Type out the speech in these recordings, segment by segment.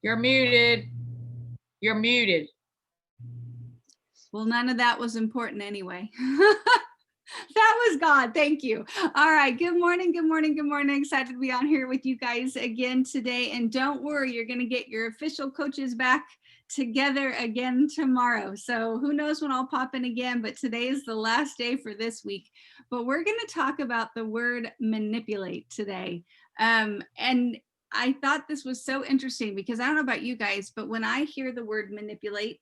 You're muted. You're muted. Well, none of that was important anyway. That was God. Thank you. All right. Good morning. Good morning. Good morning. Excited to be on here with you guys again today. And don't worry, you're going to get your official coaches back together again tomorrow. So who knows when I'll pop in again, but today is the last day for this week. But we're going to talk about the word manipulate today. And I thought this was so interesting because I don't know about you guys, but when I hear the word manipulate,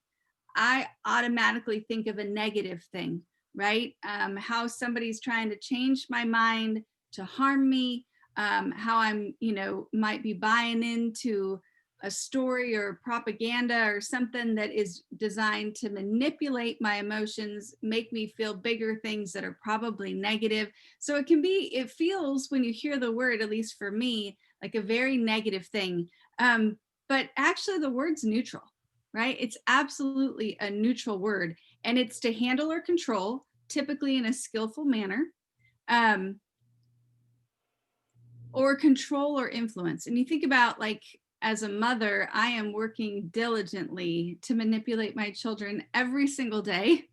I automatically think of a negative thing, right? How somebody's trying to change my mind to harm me, how I'm, might be buying into a story or propaganda or something that is designed to manipulate my emotions, make me feel bigger things that are probably negative. So it feels when you hear the word, at least for me, like a very negative thing. But actually the word's neutral, right? It's absolutely a neutral word, and it's to handle or control, typically in a skillful manner, or control or influence. And you think about, like, as a mother, I am working diligently to manipulate my children every single day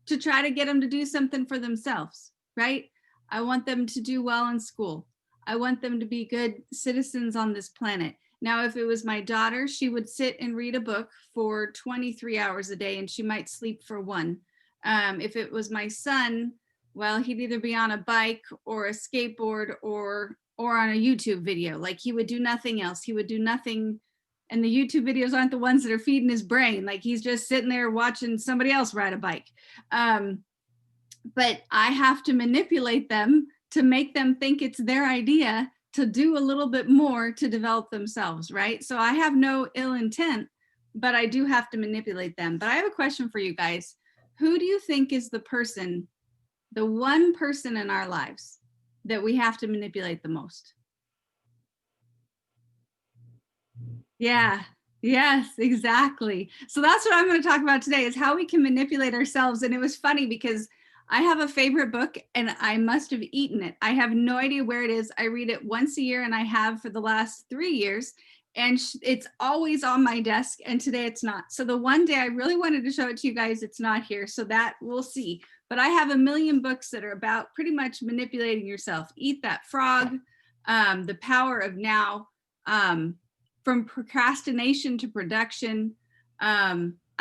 to try to get them to do something for themselves, right? I want them to do well in school. I want them to be good citizens on this planet. Now, if it was my daughter, she would sit and read a book for 23 hours a day and she might sleep for one. If it was my son, well, he'd either be on a bike or a skateboard or on a YouTube video. Like, he would do nothing else. He would do nothing. And the YouTube videos aren't the ones that are feeding his brain. Like, he's just sitting there watching somebody else ride a bike. But I have to manipulate them to make them think it's their idea to do a little bit more to develop themselves, right? So I have no ill intent, but I do have to manipulate them. But I have a question for you guys. Who do you think is the one person in our lives that we have to manipulate the most? Yeah. Yes, exactly. So that's what I'm going to talk about today, is how we can manipulate ourselves. And it was funny because I have a favorite book and I must have eaten it. I have no idea where it is. I read it once a year and I have for the last 3 years. And it's always on my desk. And today it's not. So the one day I really wanted to show it to you guys, it's not here. So that we'll see. But I have a million books that are about pretty much manipulating yourself. Eat That Frog, The Power of Now, from procrastination to production.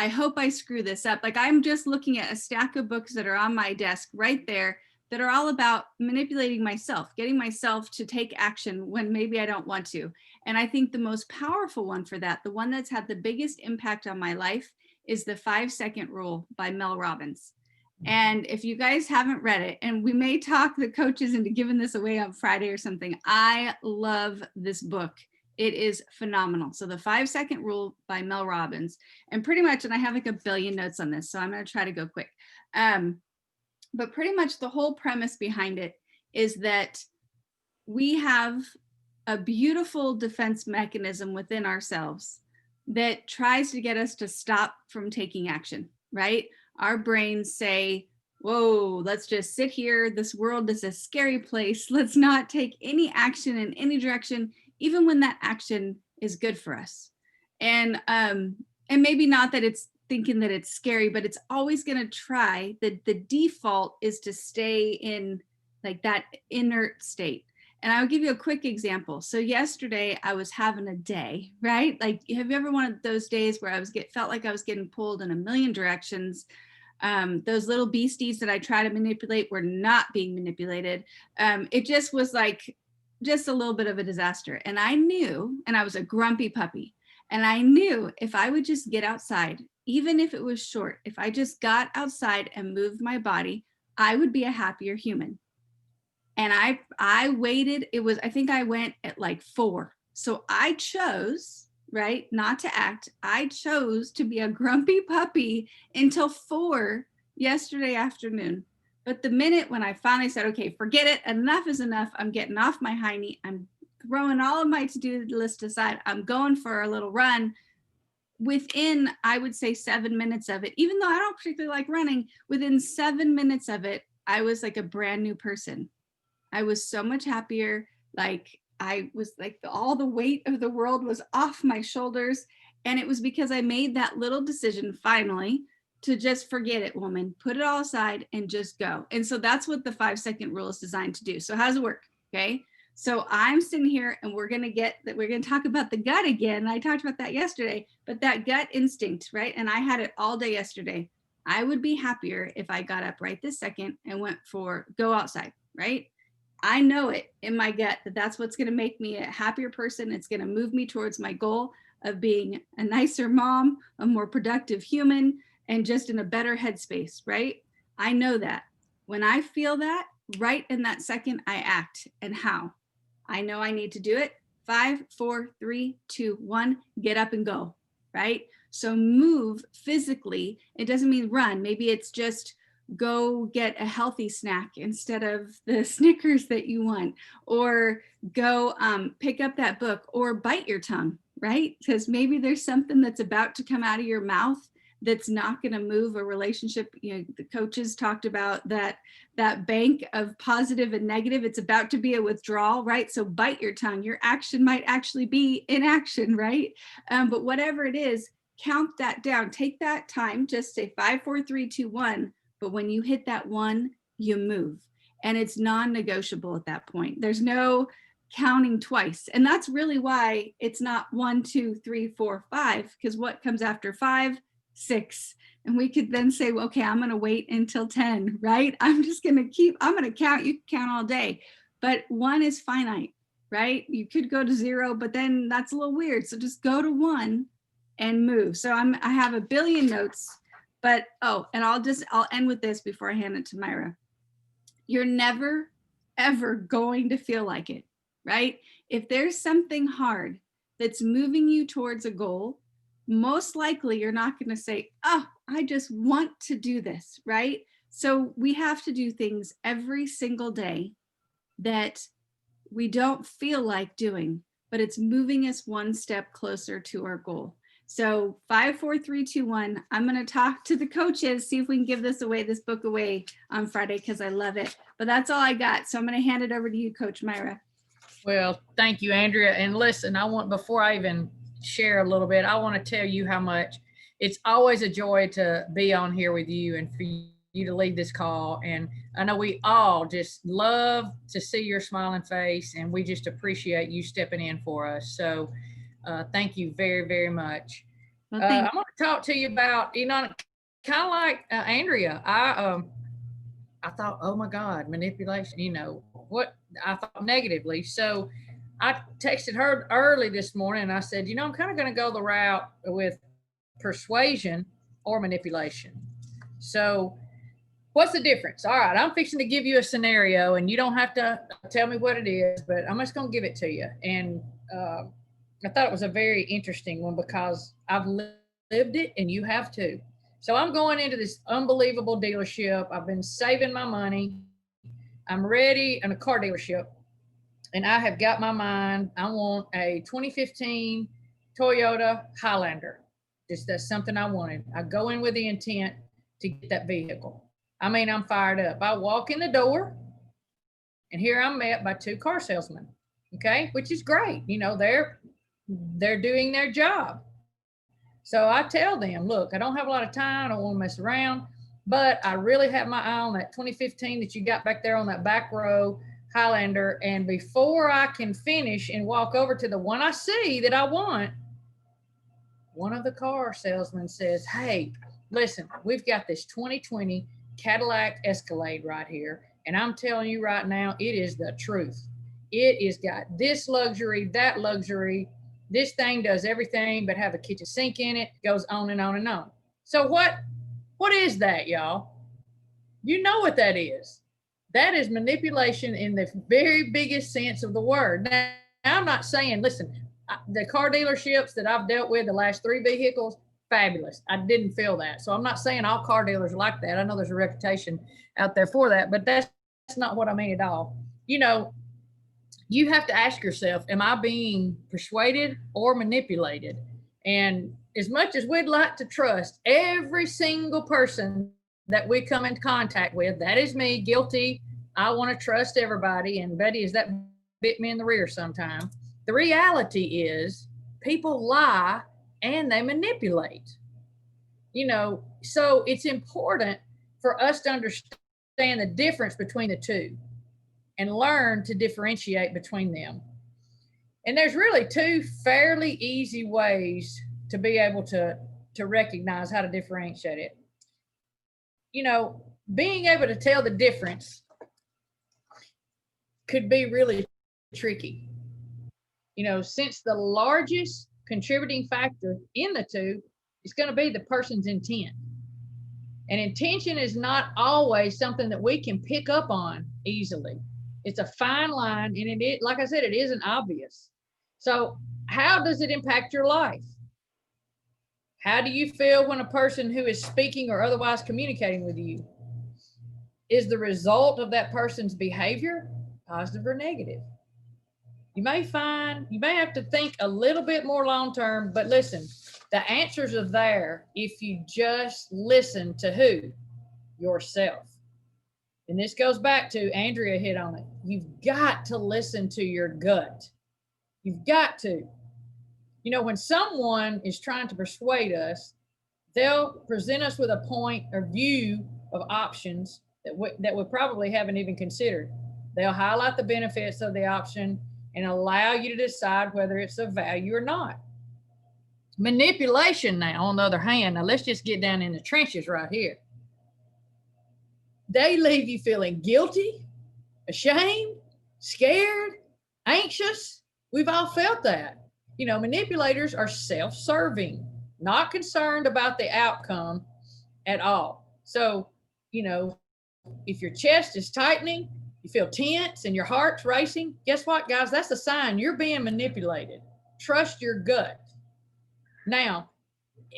I hope I screw this up. Like, I'm just looking at a stack of books that are on my desk right there that are all about manipulating myself, getting myself to take action when maybe I don't want to. And I think the most powerful one for that, the one that's had the biggest impact on my life, is The 5-Second Rule by Mel Robbins. And if you guys haven't read it, and we may talk the coaches into giving this away on Friday or something, I love this book. It is phenomenal. So The 5-Second Rule by Mel Robbins, and pretty much, and I have like a billion notes on this, so I'm going to try to go quick. But pretty much the whole premise behind it is that we have a beautiful defense mechanism within ourselves that tries to get us to stop from taking action, right? Our brains say, whoa, let's just sit here. This world is a scary place. Let's not take any action in any direction, even when that action is good for us. And maybe not that it's thinking that it's scary, but it's always going to try. The default is to stay in like that inert state. And I'll give you a quick example. So yesterday I was having a day, right? Like, have you ever one of those days where felt like I was getting pulled in a million directions? Those little beasties that I try to manipulate were not being manipulated. It just was like, just a little bit of a disaster. And I knew, and I was a grumpy puppy, and I knew if I would just get outside, even if it was short, if I just got outside and moved my body, I would be a happier human. And I waited. I think I went at like 4. So I chose, right, not to act. I chose to be a grumpy puppy until 4 yesterday afternoon. But the minute when I finally said, okay, forget it, enough is enough, I'm getting off my hiney, I'm throwing all of my to-do list aside, I'm going for a little run. Within, I would say, 7 minutes of it, even though I don't particularly like running, within 7 minutes of it, I was like a brand new person. I was so much happier. Like I was like, all the weight of the world was off my shoulders. And it was because I made that little decision finally to just forget it, woman, put it all aside and just go. And so that's what the 5-second rule is designed to do. So how does it work? Okay. So I'm sitting here and we're going to talk about the gut again. I talked about that yesterday, but that gut instinct, right? And I had it all day yesterday. I would be happier if I got up right this second and went for go outside, right? I know it in my gut that that's what's going to make me a happier person. It's going to move me towards my goal of being a nicer mom, a more productive human, and just in a better headspace, right? I know that. When I feel that, right in that second, I act. And how? I know I need to do it. 5, 4, 3, 2, 1, get up and go, right? So move physically. It doesn't mean run. Maybe it's just go get a healthy snack instead of the Snickers that you want, or go pick up that book, or bite your tongue, right? Because maybe there's something that's about to come out of your mouth that's not going to move a relationship. You know, the coaches talked about that bank of positive and negative. It's about to be a withdrawal, right? So bite your tongue. Your action might actually be inaction, right? But whatever it is, count that down. Take that time. Just say 5, 4, 3, 2, 1. But when you hit that 1, you move. And it's non-negotiable at that point. There's no counting twice. And that's really why it's not 1, 2, 3, 4, 5, because what comes after 5, 6. And we could then say, well, okay, I'm going to wait until 10, right? I'm going to count. You can count all day. But 1 is finite, right? You could go to 0, but then that's a little weird. So just go to 1 and move. So I have a billion notes. But, and I'll end with this before I hand it to Myra. You're never, ever going to feel like it, right? If there's something hard that's moving you towards a goal, most likely you're not going to say, oh, I just want to do this, right? So we have to do things every single day that we don't feel like doing, but it's moving us one step closer to our goal. So 5, 4, 3, 2, 1. I'm going to talk to the coaches, see if we can give this book away on Friday, because I love it. But that's all I got. So I'm going to hand it over to you, Coach Myra. Well, thank you, Andrea. And listen, before I even share a little bit, I want to tell you how much it's always a joy to be on here with you and for you to lead this call. And I know we all just love to see your smiling face, and we just appreciate you stepping in for us. So thank you very, very much. Well, I want to talk to you about, kind of like Andrea. I thought, oh my God, manipulation, what I thought negatively. So I texted her early this morning and I said, I'm kind of going to go the route with persuasion or manipulation. So what's the difference? All right, I'm fixing to give you a scenario and you don't have to tell me what it is, but I'm just going to give it to you. And I thought it was a very interesting one because I've lived it and you have too. So I'm going into this unbelievable dealership. I've been saving my money. I'm ready in a car dealership and I have got my mind. I want a 2015 Toyota Highlander. That's something I wanted. I go in with the intent to get that vehicle. I mean, I'm fired up. I walk in the door and here I'm met by 2 car salesmen. Okay. Which is great. They're doing their job. So I tell them, look, I don't have a lot of time. I don't want to mess around, but I really have my eye on that 2015 that you got back there on that back row Highlander. And before I can finish and walk over to the one I see that I want, one of the car salesmen says, hey, listen, we've got this 2020 Cadillac Escalade right here. And I'm telling you right now, it is the truth. It has got this luxury, that luxury. This thing does everything but have a kitchen sink in it. Goes on and on and on. So what is that, y'all? You know what that is. That is manipulation in the very biggest sense of the word. Now I'm not saying, listen, the car dealerships that I've dealt with, the last 3 vehicles, fabulous. I didn't feel that. So I'm not saying all car dealers are like that. I know there's a reputation out there for that, but that's not what I mean at all. You have to ask yourself, am I being persuaded or manipulated? And as much as we'd like to trust every single person that we come into contact with, that is me, guilty. I want to trust everybody. And Betty, is that bit me in the rear sometime. The reality is people lie and they manipulate. So it's important for us to understand the difference between the two and learn to differentiate between them. And there's really two fairly easy ways to be able to recognize how to differentiate it. Being able to tell the difference could be really tricky. Since the largest contributing factor in the two is going to be the person's intent. And intention is not always something that we can pick up on easily. It's a fine line, and like I said, it isn't obvious. So how does it impact your life? How do you feel when a person who is speaking or otherwise communicating with you is the result of that person's behavior positive or negative? You may have to think a little bit more long term, but listen, the answers are there if you just listen to who? Yourself. And this goes back to Andrea hit on it. You've got to listen to your gut. You've got to. When someone is trying to persuade us, they'll present us with a point or view of options that we probably haven't even considered. They'll highlight the benefits of the option and allow you to decide whether it's of value or not. Manipulation now, on the other hand, now let's just get down in the trenches right here. They leave you feeling guilty, ashamed, scared, anxious. We've all felt that. Manipulators are self-serving, not concerned about the outcome at all. So, if your chest is tightening, you feel tense and your heart's racing, guess what, guys? That's a sign you're being manipulated. Trust your gut. Now,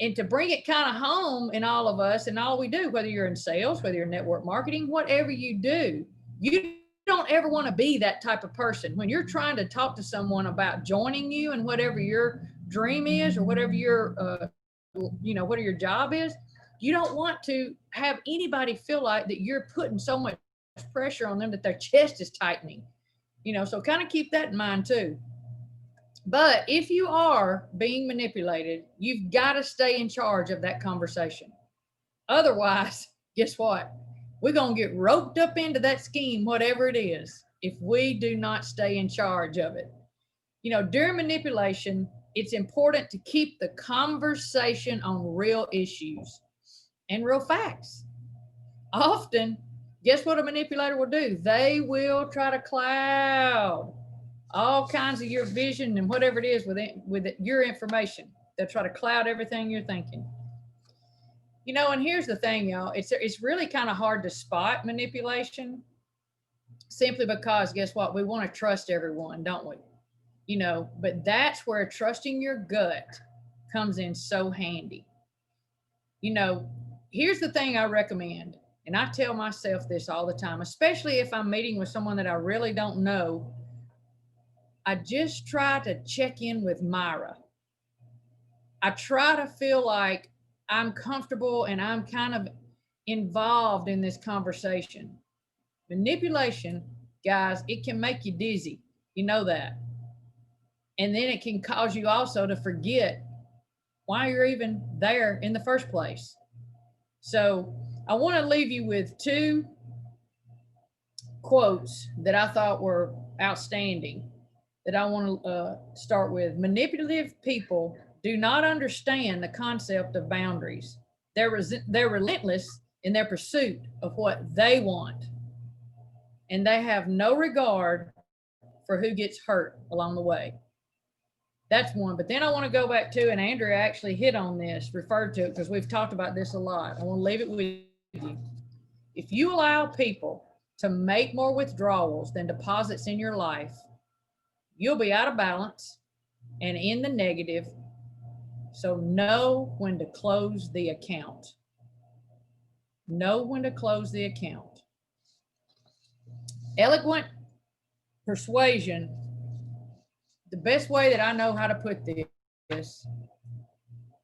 and to bring it kind of home in all of us and all we do, whether you're in sales, whether you're in network marketing, whatever you do, you don't ever want to be that type of person. When you're trying to talk to someone about joining you and whatever your dream is or whatever your, whatever your job is, you don't want to have anybody feel like that you're putting so much pressure on them that their chest is tightening. So kind of keep that in mind too. But if you are being manipulated, you've got to stay in charge of that conversation. Otherwise, guess what? We're going to get roped up into that scheme, whatever it is, if we do not stay in charge of it. During manipulation, it's important to keep the conversation on real issues and real facts. Often, guess what a manipulator will do? They will try to cloud all kinds of your vision and whatever it is with your information. They'll try to cloud everything you're thinking. And here's the thing, y'all. It's really kind of hard to spot manipulation simply because, guess what? We want to trust everyone, don't we? But that's where trusting your gut comes in so handy. Here's the thing I recommend, and I tell myself this all the time, especially if I'm meeting with someone that I really don't know. I just try to check in with Myra. I try to feel like I'm comfortable and I'm kind of involved in this conversation. Manipulation, guys, it can make you dizzy. You know that. And then it can cause you also to forget why you're even there in the first place. So I want to leave you with two quotes that I thought were outstanding that I want to start with. Manipulative people do not understand the concept of boundaries. They're relentless in their pursuit of what they want, and they have no regard for who gets hurt along the way. That's one. But then I want to go back to, and Andrea actually hit on this, referred to it, because we've talked about this a lot. I want to leave it with you. If you allow people to make more withdrawals than deposits in your life, you'll be out of balance and in the negative. So know when to close the account. Know when to close the account. Eloquent persuasion, the best way that I know how to put this,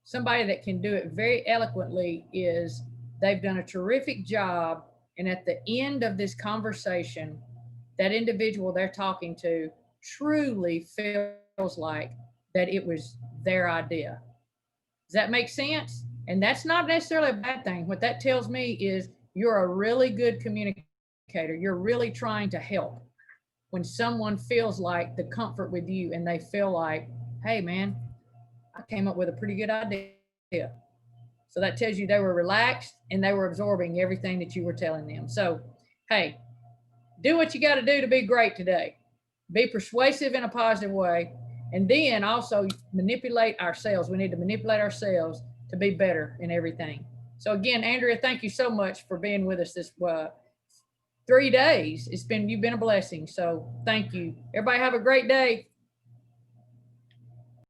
somebody that can do it very eloquently, is they've done a terrific job, and at the end of this conversation, that individual they're talking to truly feels like that it was their idea. Does that make sense? And that's not necessarily a bad thing. What that tells me is you're a really good communicator. You're really trying to help when someone feels like the comfort with you and they feel like, hey, man, I came up with a pretty good idea. So that tells you they were relaxed and they were absorbing everything that you were telling them. So, hey, do what you got to do to be great today. Be persuasive in a positive way. And then also manipulate ourselves. We need to manipulate ourselves to be better in everything. So again, Andrea, thank you so much for being with us this 3 days. You've been a blessing. So thank you. Everybody have a great day.